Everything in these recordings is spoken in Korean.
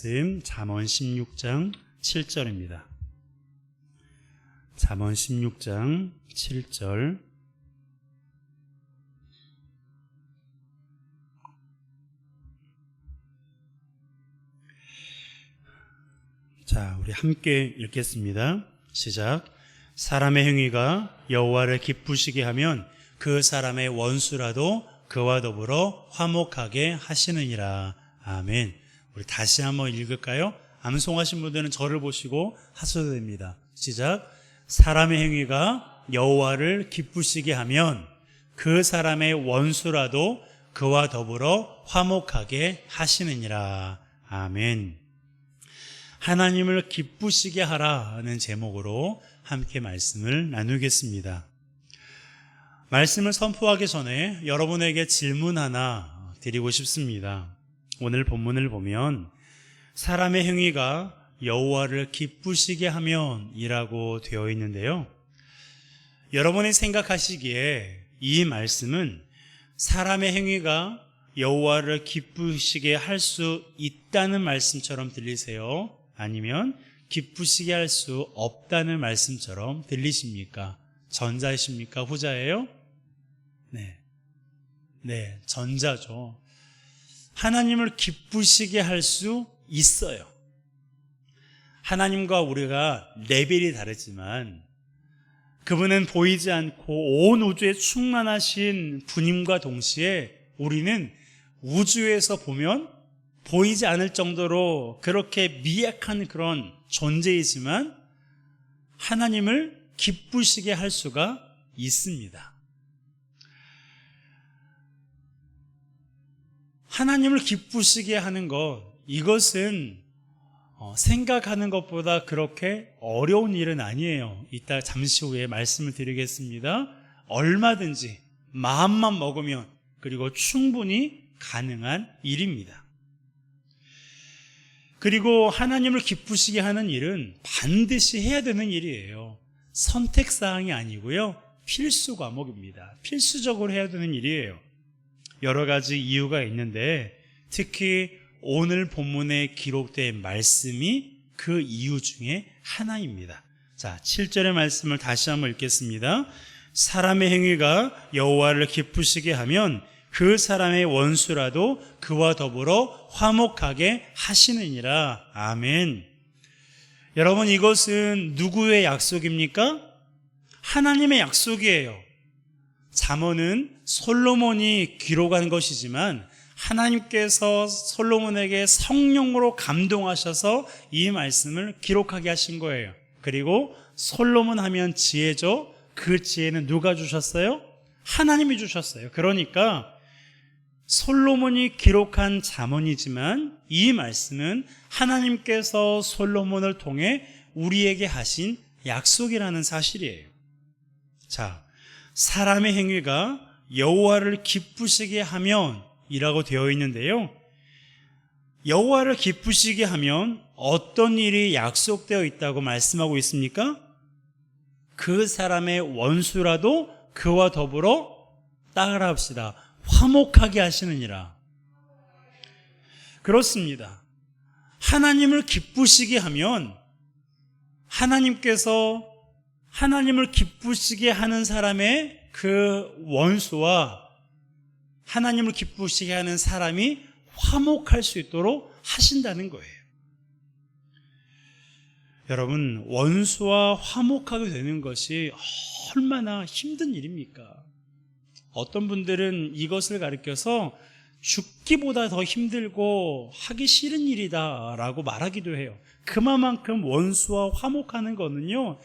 말씀 잠언 16장 7절입니다. 잠언 16장 7절. 자, 우리 함께 읽겠습니다. 시작. 사람의 행위가 여호와를 기쁘시게 하면 그 사람의 원수라도 그와 더불어 화목하게 하시느니라. 아멘. 우리 다시 한번 읽을까요? 암송하신 분들은 저를 보시고 하셔도 됩니다. 시작. 사람의 행위가 여호와를 기쁘시게 하면 그 사람의 원수라도 그와 더불어 화목하게 하시느니라. 아멘. 하나님을 기쁘시게 하라는 제목으로 함께 말씀을 나누겠습니다. 말씀을 선포하기 전에 여러분에게 질문 하나 드리고 싶습니다. 오늘 본문을 보면 사람의 행위가 여호와를 기쁘시게 하면 이라고 되어 있는데요. 여러분이 생각하시기에 이 말씀은 사람의 행위가 여호와를 기쁘시게 할 수 있다는 말씀처럼 들리세요? 아니면 기쁘시게 할 수 없다는 말씀처럼 들리십니까? 전자이십니까? 후자예요? 네, 전자죠. 하나님을 기쁘시게 할 수 있어요. 하나님과 우리가 레벨이 다르지만 그분은 보이지 않고 온 우주에 충만하신 분임과 동시에 우리는 우주에서 보면 보이지 않을 정도로 그렇게 미약한 그런 존재이지만 하나님을 기쁘시게 할 수가 있습니다. 하나님을 기쁘시게 하는 것, 이것은 생각하는 것보다 그렇게 어려운 일은 아니에요. 이따 잠시 후에 말씀을 드리겠습니다. 얼마든지 마음만 먹으면 그리고 충분히 가능한 일입니다. 그리고 하나님을 기쁘시게 하는 일은 반드시 해야 되는 일이에요. 선택사항이 아니고요, 필수 과목입니다. 필수적으로 해야 되는 일이에요. 여러 가지 이유가 있는데 특히 오늘 본문에 기록된 말씀이 그 이유 중에 하나입니다. 자, 7절의 말씀을 다시 한번 읽겠습니다. 사람의 행위가 여호와를 기쁘시게 하면 그 사람의 원수라도 그와 더불어 화목하게 하시느니라. 아멘. 여러분, 이것은 누구의 약속입니까? 하나님의 약속이에요. 잠언은 솔로몬이 기록한 것이지만 하나님께서 솔로몬에게 성령으로 감동하셔서 이 말씀을 기록하게 하신 거예요. 그리고 솔로몬 하면 지혜죠. 그 지혜는 누가 주셨어요? 하나님이 주셨어요. 그러니까 솔로몬이 기록한 잠언이지만 이 말씀은 하나님께서 솔로몬을 통해 우리에게 하신 약속이라는 사실이에요. 자, 사람의 행위가 여호와를 기쁘시게 하면 이라고 되어 있는데요. 여호와를 기쁘시게 하면 어떤 일이 약속되어 있다고 말씀하고 있습니까? 그 사람의 원수라도 그와 더불어 따라 합시다. 화목하게 하시느니라. 그렇습니다. 하나님을 기쁘시게 하면 하나님께서 하나님을 기쁘시게 하는 사람의 그 원수와 하나님을 기쁘시게 하는 사람이 화목할 수 있도록 하신다는 거예요. 여러분, 원수와 화목하게 되는 것이 얼마나 힘든 일입니까? 어떤 분들은 이것을 가리켜서 죽기보다 더 힘들고 하기 싫은 일이다 라고 말하기도 해요. 그만큼 원수와 화목하는 거는요,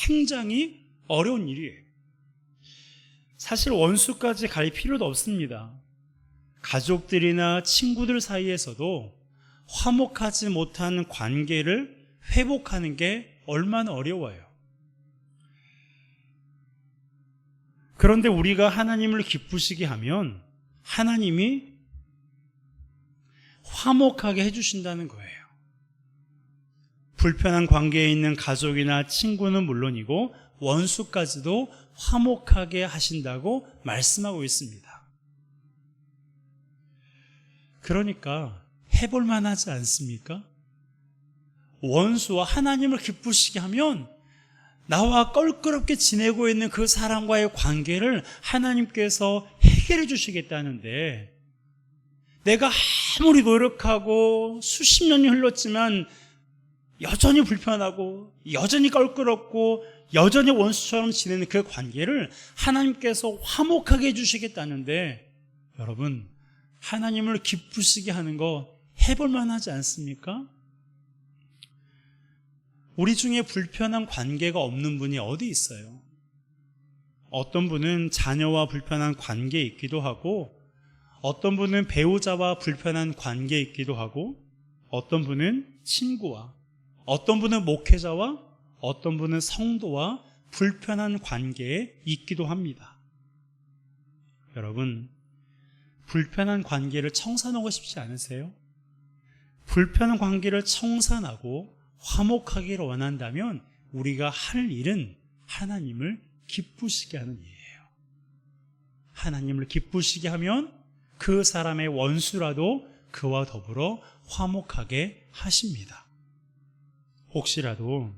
굉장히 어려운 일이에요. 사실 원수까지 갈 필요도 없습니다. 가족들이나 친구들 사이에서도 화목하지 못한 관계를 회복하는 게 얼마나 어려워요. 그런데 우리가 하나님을 기쁘시게 하면 하나님이 화목하게 해주신다는 거예요. 불편한 관계에 있는 가족이나 친구는 물론이고 원수까지도 화목하게 하신다고 말씀하고 있습니다. 그러니까 해볼 만하지 않습니까? 원수와 하나님을 기쁘시게 하면 나와 껄끄럽게 지내고 있는 그 사람과의 관계를 하나님께서 해결해 주시겠다는데, 내가 아무리 노력하고 수십 년이 흘렀지만 여전히 불편하고 여전히 껄끄럽고 여전히 원수처럼 지내는 그 관계를 하나님께서 화목하게 해주시겠다는데, 여러분, 하나님을 기쁘시게 하는 거 해볼 만하지 않습니까? 우리 중에 불편한 관계가 없는 분이 어디 있어요? 어떤 분은 자녀와 불편한 관계에 있기도 하고, 어떤 분은 배우자와 불편한 관계에 있기도 하고, 어떤 분은 친구와, 어떤 분은 목회자와, 어떤 분은 성도와 불편한 관계에 있기도 합니다. 여러분, 불편한 관계를 청산하고 싶지 않으세요? 불편한 관계를 청산하고 화목하기를 원한다면 우리가 할 일은 하나님을 기쁘시게 하는 일이에요. 하나님을 기쁘시게 하면 그 사람의 원수라도 그와 더불어 화목하게 하십니다. 혹시라도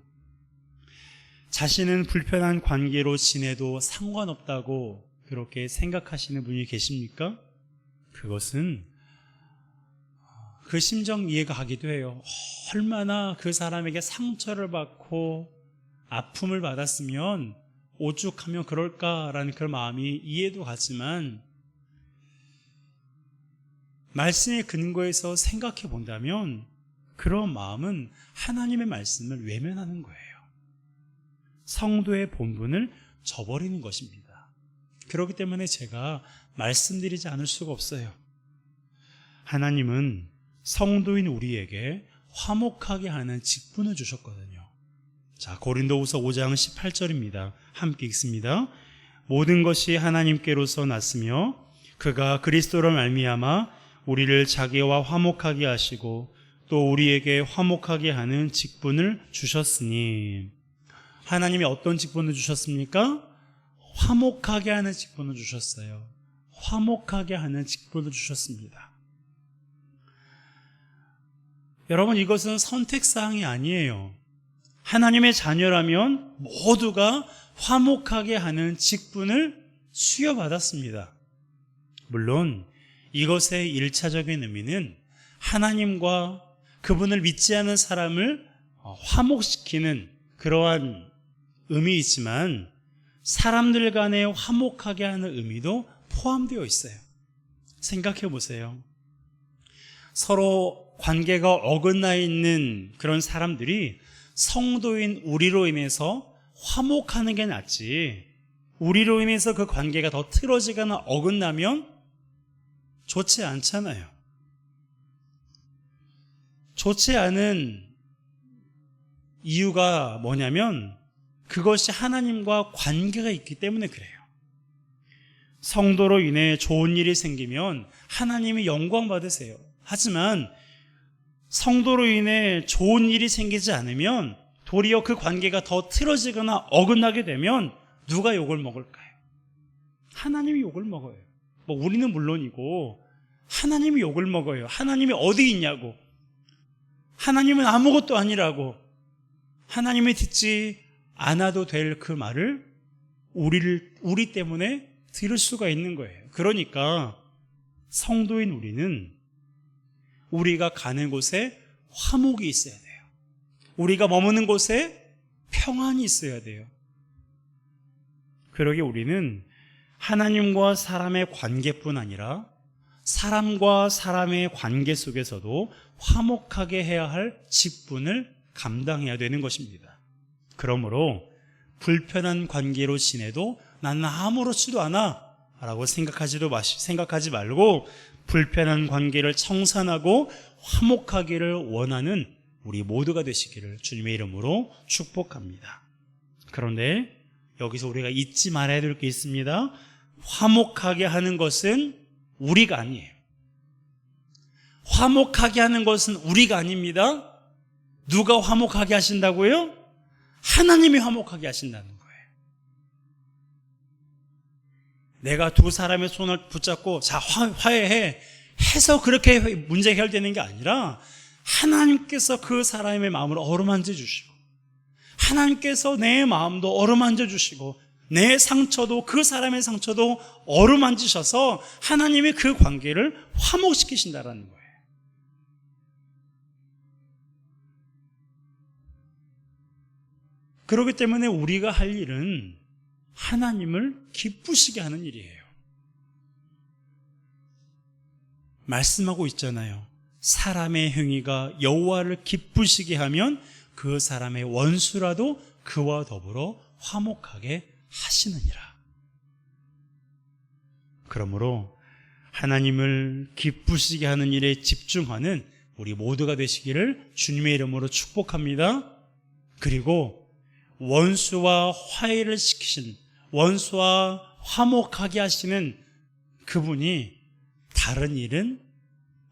자신은 불편한 관계로 지내도 상관없다고 그렇게 생각하시는 분이 계십니까? 그것은 그 심정 이해가 가기도 해요. 얼마나 그 사람에게 상처를 받고 아픔을 받았으면 오죽하면 그럴까라는 그런 마음이 이해도 가지만, 말씀의 근거에서 생각해 본다면 그런 마음은 하나님의 말씀을 외면하는 거예요. 성도의 본분을 저버리는 것입니다. 그렇기 때문에 제가 말씀드리지 않을 수가 없어요. 하나님은 성도인 우리에게 화목하게 하는 직분을 주셨거든요. 자, 고린도후서 5장 18절입니다. 함께 읽습니다. 모든 것이 하나님께로서 났으며 그가 그리스도로 말미암아 우리를 자기와 화목하게 하시고 또 우리에게 화목하게 하는 직분을 주셨으니. 하나님이 어떤 직분을 주셨습니까? 화목하게 하는 직분을 주셨어요. 화목하게 하는 직분을 주셨습니다. 여러분, 이것은 선택사항이 아니에요. 하나님의 자녀라면 모두가 화목하게 하는 직분을 수여받았습니다. 물론 이것의 1차적인 의미는 하나님과 그분을 믿지 않는 사람을 화목시키는 그러한 의미이지만, 사람들 간에 화목하게 하는 의미도 포함되어 있어요. 생각해 보세요. 서로 관계가 어긋나 있는 그런 사람들이 성도인 우리로 인해서 화목하는 게 낫지, 우리로 인해서 그 관계가 더 틀어지거나 어긋나면 좋지 않잖아요. 좋지 않은 이유가 뭐냐면 그것이 하나님과 관계가 있기 때문에 그래요. 성도로 인해 좋은 일이 생기면 하나님이 영광 받으세요. 하지만 성도로 인해 좋은 일이 생기지 않으면 도리어 그 관계가 더 틀어지거나 어긋나게 되면 누가 욕을 먹을까요? 하나님이 욕을 먹어요. 우리는 물론이고 하나님이 욕을 먹어요. 하나님이 어디 있냐고, 하나님은 아무것도 아니라고, 하나님이 듣지 않아도 될 그 말을 우리 때문에 들을 수가 있는 거예요. 그러니까 성도인 우리는 우리가 가는 곳에 화목이 있어야 돼요. 우리가 머무는 곳에 평안이 있어야 돼요. 그러기에 우리는 하나님과 사람의 관계뿐 아니라 사람과 사람의 관계 속에서도 화목하게 해야 할 직분을 감당해야 되는 것입니다. 그러므로 불편한 관계로 지내도 나는 아무렇지도 않아 라고 생각하지 말고 불편한 관계를 청산하고 화목하기를 원하는 우리 모두가 되시기를 주님의 이름으로 축복합니다. 그런데 여기서 우리가 잊지 말아야 될 게 있습니다. 화목하게 하는 것은 우리가 아니에요. 화목하게 하는 것은 우리가 아닙니다. 누가 화목하게 하신다고요? 하나님이 화목하게 하신다는 거예요. 내가 두 사람의 손을 붙잡고 자, 화해해. 해서 그렇게 문제가 해결되는 게 아니라 하나님께서 그 사람의 마음을 어루만져 주시고, 하나님께서 내 마음도 어루만져 주시고, 내 상처도, 그 사람의 상처도 어루만지셔서 하나님이 그 관계를 화목시키신다라는 거예요. 그렇기 때문에 우리가 할 일은 하나님을 기쁘시게 하는 일이에요. 말씀하고 있잖아요. 사람의 행위가 여호와를 기쁘시게 하면 그 사람의 원수라도 그와 더불어 화목하게 하시느니라. 그러므로 하나님을 기쁘시게 하는 일에 집중하는 우리 모두가 되시기를 주님의 이름으로 축복합니다. 그리고 원수와 화해를 시키신, 원수와 화목하게 하시는 그분이 다른 일은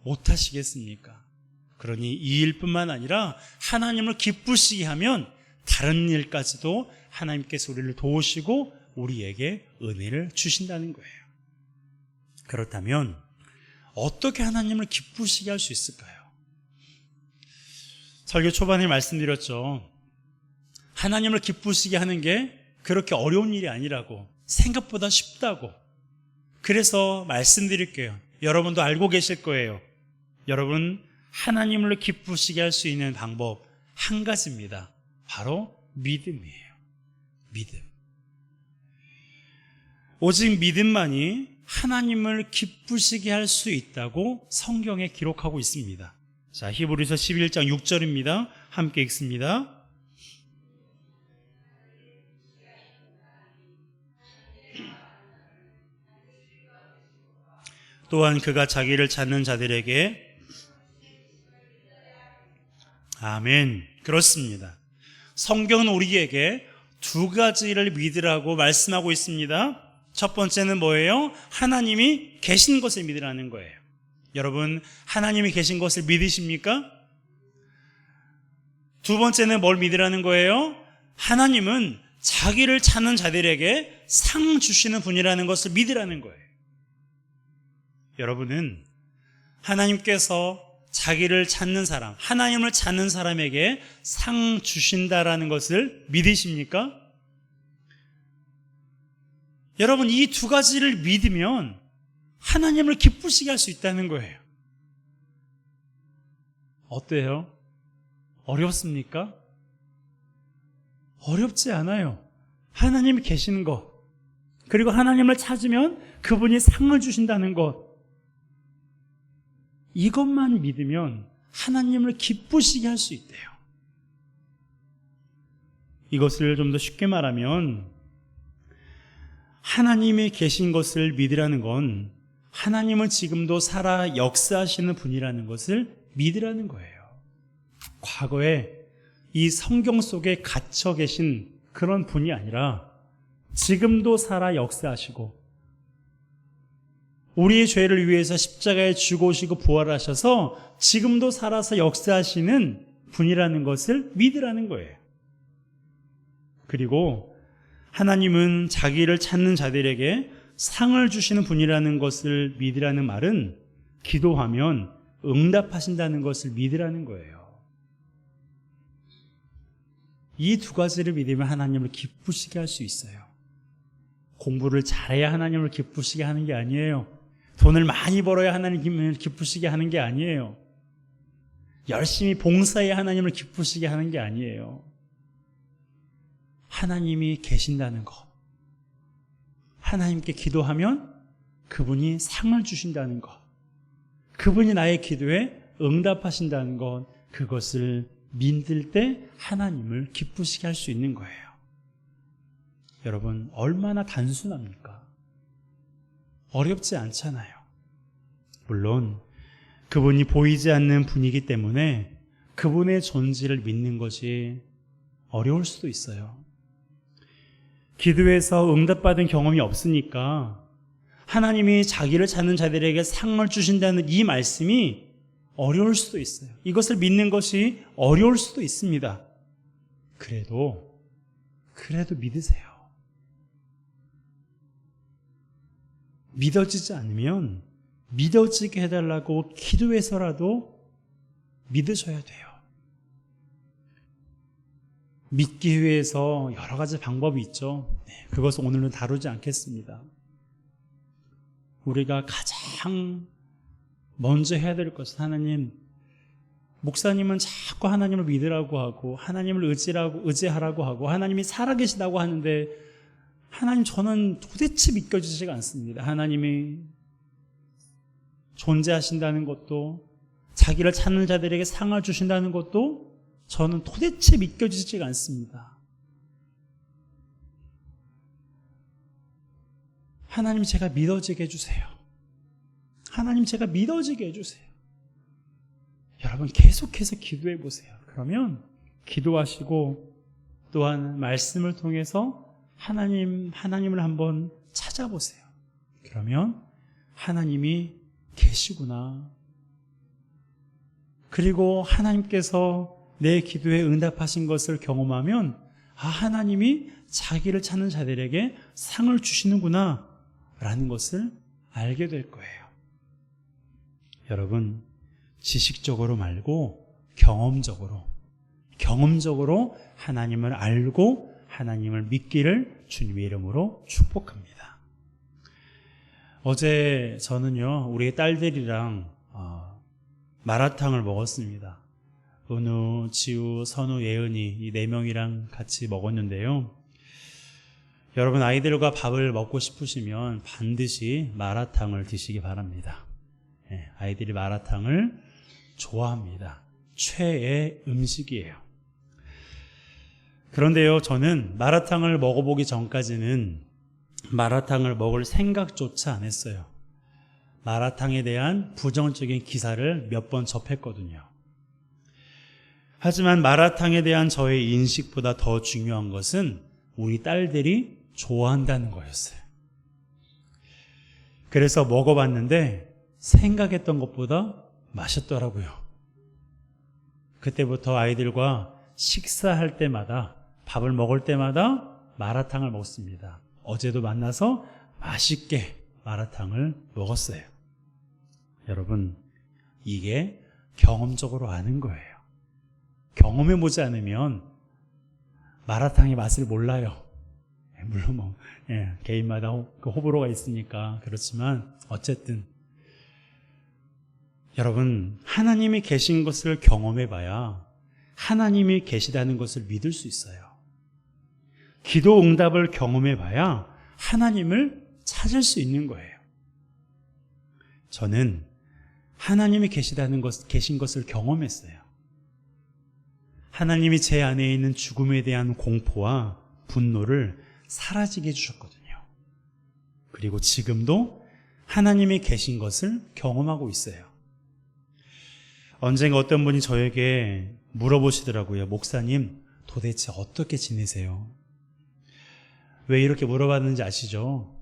못하시겠습니까? 그러니 이 일뿐만 아니라 하나님을 기쁘시게 하면 다른 일까지도 하나님께서 우리를 도우시고 우리에게 은혜를 주신다는 거예요. 그렇다면 어떻게 하나님을 기쁘시게 할 수 있을까요? 설교 초반에 말씀드렸죠. 하나님을 기쁘시게 하는 게 그렇게 어려운 일이 아니라고, 생각보다 쉽다고. 그래서 말씀드릴게요. 여러분도 알고 계실 거예요. 여러분, 하나님을 기쁘시게 할 수 있는 방법 한 가지입니다. 바로 믿음이에요. 믿음. 오직 믿음만이 하나님을 기쁘시게 할 수 있다고 성경에 기록하고 있습니다. 자, 히브리서 11장 6절입니다. 함께 읽습니다. 또한 그가 자기를 찾는 자들에게, 아멘. 그렇습니다. 성경은 우리에게 두 가지를 믿으라고 말씀하고 있습니다. 첫 번째는 뭐예요? 하나님이 계신 것을 믿으라는 거예요. 여러분, 하나님이 계신 것을 믿으십니까? 두 번째는 뭘 믿으라는 거예요? 하나님은 자기를 찾는 자들에게 상 주시는 분이라는 것을 믿으라는 거예요. 여러분은 하나님께서 자기를 찾는 사람, 하나님을 찾는 사람에게 상 주신다라는 것을 믿으십니까? 여러분, 이 두 가지를 믿으면 하나님을 기쁘시게 할 수 있다는 거예요. 어때요? 어렵습니까? 어렵지 않아요. 하나님이 계시는 것, 그리고 하나님을 찾으면 그분이 상을 주신다는 것, 이것만 믿으면 하나님을 기쁘시게 할 수 있대요. 이것을 좀 더 쉽게 말하면 하나님이 계신 것을 믿으라는 건 하나님은 지금도 살아 역사하시는 분이라는 것을 믿으라는 거예요. 과거에 이 성경 속에 갇혀 계신 그런 분이 아니라 지금도 살아 역사하시고 우리의 죄를 위해서 십자가에 죽으시고 부활하셔서 지금도 살아서 역사하시는 분이라는 것을 믿으라는 거예요. 그리고 하나님은 자기를 찾는 자들에게 상을 주시는 분이라는 것을 믿으라는 말은 기도하면 응답하신다는 것을 믿으라는 거예요. 이 두 가지를 믿으면 하나님을 기쁘시게 할 수 있어요. 공부를 잘해야 하나님을 기쁘시게 하는 게 아니에요. 돈을 많이 벌어야 하나님을 기쁘시게 하는 게 아니에요. 열심히 봉사해야 하나님을 기쁘시게 하는 게 아니에요. 하나님이 계신다는 것, 하나님께 기도하면 그분이 상을 주신다는 것, 그분이 나의 기도에 응답하신다는 것, 그것을 믿을 때 하나님을 기쁘시게 할 수 있는 거예요. 여러분, 얼마나 단순합니까? 어렵지 않잖아요. 물론 그분이 보이지 않는 분이기 때문에 그분의 존재를 믿는 것이 어려울 수도 있어요. 기도해서 응답받은 경험이 없으니까 하나님이 자기를 찾는 자들에게 상을 주신다는 이 말씀이 어려울 수도 있어요. 이것을 믿는 것이 어려울 수도 있습니다. 그래도 믿으세요. 믿어지지 않으면 믿어지게 해달라고 기도해서라도 믿으셔야 돼요. 믿기 위해서 여러 가지 방법이 있죠. 그것을 오늘은 다루지 않겠습니다. 우리가 가장 먼저 해야 될 것은 하나님, 목사님은 자꾸 하나님을 믿으라고 하고 하나님을 의지하라고 하고 하나님이 살아계시다고 하는데 하나님, 저는 도대체 믿겨지지가 않습니다. 하나님이 존재하신다는 것도, 자기를 찾는 자들에게 상을 주신다는 것도 저는 도대체 믿겨지지가 않습니다. 하나님, 제가 믿어지게 해주세요. 하나님, 제가 믿어지게 해주세요. 여러분, 계속해서 기도해 보세요. 그러면 기도하시고 또한 말씀을 통해서 하나님을 한번 찾아보세요. 그러면 하나님이 계시구나. 그리고 하나님께서 내 기도에 응답하신 것을 경험하면 하나님이 자기를 찾는 자들에게 상을 주시는구나 라는 것을 알게 될 거예요. 여러분, 지식적으로 말고 경험적으로 하나님을 알고 하나님을 믿기를 주님의 이름으로 축복합니다. 어제 저는요, 우리 딸들이랑 마라탕을 먹었습니다. 은우, 지우, 선우, 예은이 이 4명이랑 같이 먹었는데요. 여러분, 아이들과 밥을 먹고 싶으시면 반드시 마라탕을 드시기 바랍니다. 아이들이 마라탕을 좋아합니다. 최애 음식이에요. 그런데요, 저는 마라탕을 먹어보기 전까지는 마라탕을 먹을 생각조차 안 했어요. 마라탕에 대한 부정적인 기사를 몇 번 접했거든요. 하지만 마라탕에 대한 저의 인식보다 더 중요한 것은 우리 딸들이 좋아한다는 거였어요. 그래서 먹어봤는데 생각했던 것보다 맛있더라고요. 그때부터 아이들과 식사할 때마다, 밥을 먹을 때마다 마라탕을 먹습니다. 어제도 만나서 맛있게 마라탕을 먹었어요. 여러분, 이게 경험적으로 아는 거예요. 경험해보지 않으면 마라탕의 맛을 몰라요. 물론 개인마다 호불호가 있으니까 그렇지만 어쨌든 여러분, 하나님이 계신 것을 경험해봐야 하나님이 계시다는 것을 믿을 수 있어요. 기도 응답을 경험해봐야 하나님을 찾을 수 있는 거예요. 저는 하나님이 계신 것을 경험했어요. 하나님이 제 안에 있는 죽음에 대한 공포와 분노를 사라지게 해주셨거든요. 그리고 지금도 하나님이 계신 것을 경험하고 있어요. 언젠가 어떤 분이 저에게 물어보시더라고요. 목사님, 도대체 어떻게 지내세요? 왜 이렇게 물어봤는지 아시죠?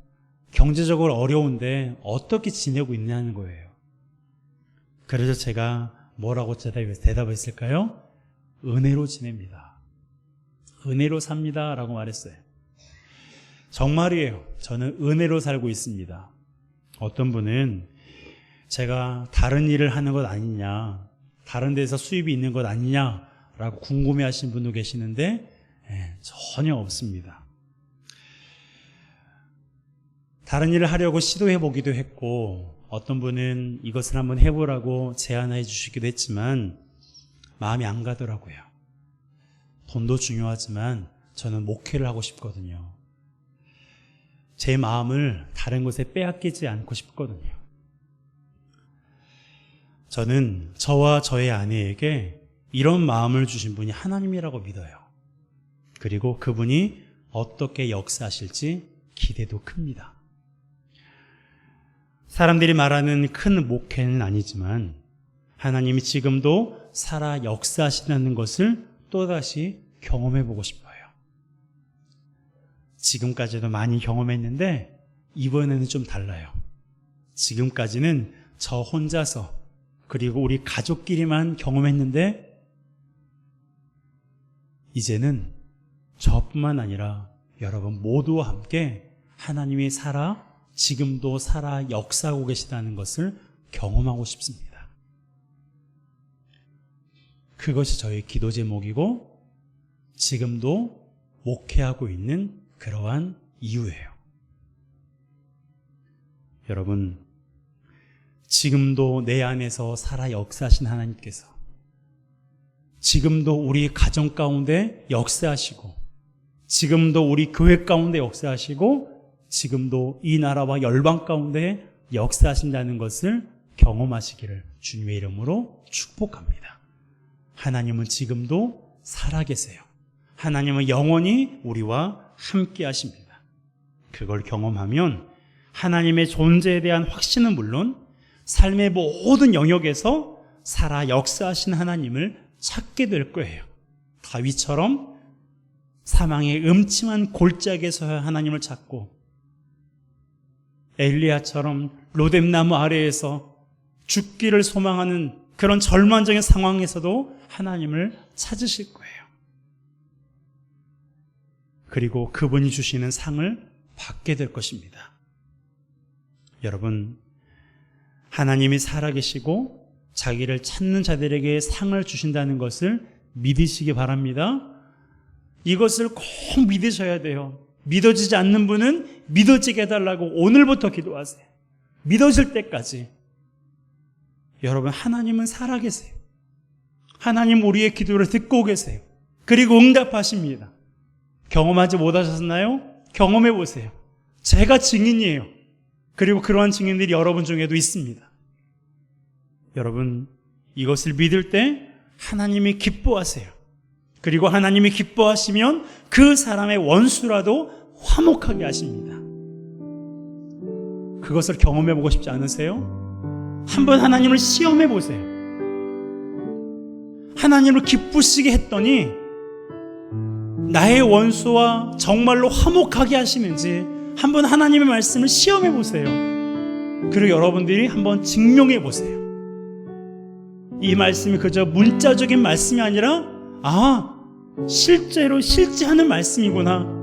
경제적으로 어려운데 어떻게 지내고 있냐는 거예요. 그래서 제가 뭐라고 대답했을까요? 은혜로 지냅니다. 은혜로 삽니다 라고 말했어요. 정말이에요. 저는 은혜로 살고 있습니다. 어떤 분은 제가 다른 일을 하는 것 아니냐, 다른 데서 수입이 있는 것 아니냐라고 궁금해하시는 분도 계시는데 전혀 없습니다. 다른 일을 하려고 시도해 보기도 했고, 어떤 분은 이것을 한번 해보라고 제안해 주시기도 했지만 마음이 안 가더라고요. 돈도 중요하지만 저는 목회를 하고 싶거든요. 제 마음을 다른 곳에 빼앗기지 않고 싶거든요. 저는 저와 저의 아내에게 이런 마음을 주신 분이 하나님이라고 믿어요. 그리고 그분이 어떻게 역사하실지 기대도 큽니다. 사람들이 말하는 큰 목회는 아니지만 하나님이 지금도 살아 역사하신다는 것을 또다시 경험해보고 싶어요. 지금까지도 많이 경험했는데 이번에는 좀 달라요. 지금까지는 저 혼자서 그리고 우리 가족끼리만 경험했는데 이제는 저뿐만 아니라 여러분 모두와 함께 하나님이 살아 지금도 살아 역사하고 계시다는 것을 경험하고 싶습니다. 그것이 저희 기도 제목이고 지금도 목회하고 있는 그러한 이유예요. 여러분, 지금도 내 안에서 살아 역사하신 하나님께서 지금도 우리 가정 가운데 역사하시고 지금도 우리 교회 가운데 역사하시고 지금도 이 나라와 열방 가운데 역사하신다는 것을 경험하시기를 주님의 이름으로 축복합니다. 하나님은 지금도 살아계세요. 하나님은 영원히 우리와 함께 하십니다. 그걸 경험하면 하나님의 존재에 대한 확신은 물론 삶의 모든 영역에서 살아 역사하신 하나님을 찾게 될 거예요. 다윗처럼 사망의 음침한 골짜기에서 하나님을 찾고 엘리야처럼 로뎀나무 아래에서 죽기를 소망하는 그런 절망적인 상황에서도 하나님을 찾으실 거예요. 그리고 그분이 주시는 상을 받게 될 것입니다. 여러분, 하나님이 살아계시고 자기를 찾는 자들에게 상을 주신다는 것을 믿으시기 바랍니다. 이것을 꼭 믿으셔야 돼요. 믿어지지 않는 분은 믿어지게 해달라고 오늘부터 기도하세요. 믿어질 때까지. 여러분, 하나님은 살아계세요. 하나님 우리의 기도를 듣고 계세요. 그리고 응답하십니다. 경험하지 못하셨나요? 경험해 보세요. 제가 증인이에요. 그리고 그러한 증인들이 여러분 중에도 있습니다. 여러분, 이것을 믿을 때 하나님이 기뻐하세요. 그리고 하나님이 기뻐하시면 그 사람의 원수라도 화목하게 하십니다. 그것을 경험해 보고 싶지 않으세요? 한번 하나님을 시험해 보세요. 하나님을 기쁘시게 했더니 나의 원수와 정말로 화목하게 하시는지 한번 하나님의 말씀을 시험해 보세요. 그리고 여러분들이 한번 증명해 보세요. 이 말씀이 그저 문자적인 말씀이 아니라 실제로 실제하는 말씀이구나,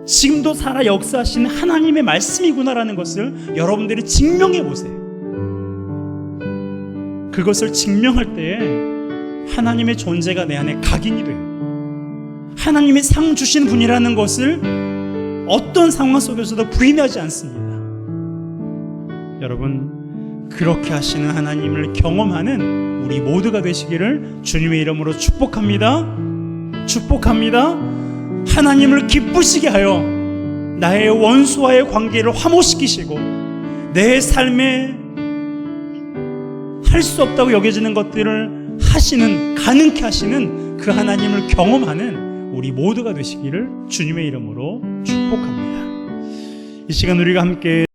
지금도 살아 역사하시는 하나님의 말씀이구나라는 것을 여러분들이 증명해 보세요. 그것을 증명할 때에 하나님의 존재가 내 안에 각인이 돼요. 하나님이 상 주신 분이라는 것을 어떤 상황 속에서도 부인하지 않습니다. 여러분, 그렇게 하시는 하나님을 경험하는 우리 모두가 되시기를 주님의 이름으로 축복합니다. 축복합니다. 하나님을 기쁘시게 하여 나의 원수와의 관계를 화목시키시고 내 삶에 할 수 없다고 여겨지는 것들을 하시는, 가능케 하시는 그 하나님을 경험하는 우리 모두가 되시기를 주님의 이름으로 축복합니다. 이 시간 우리가 함께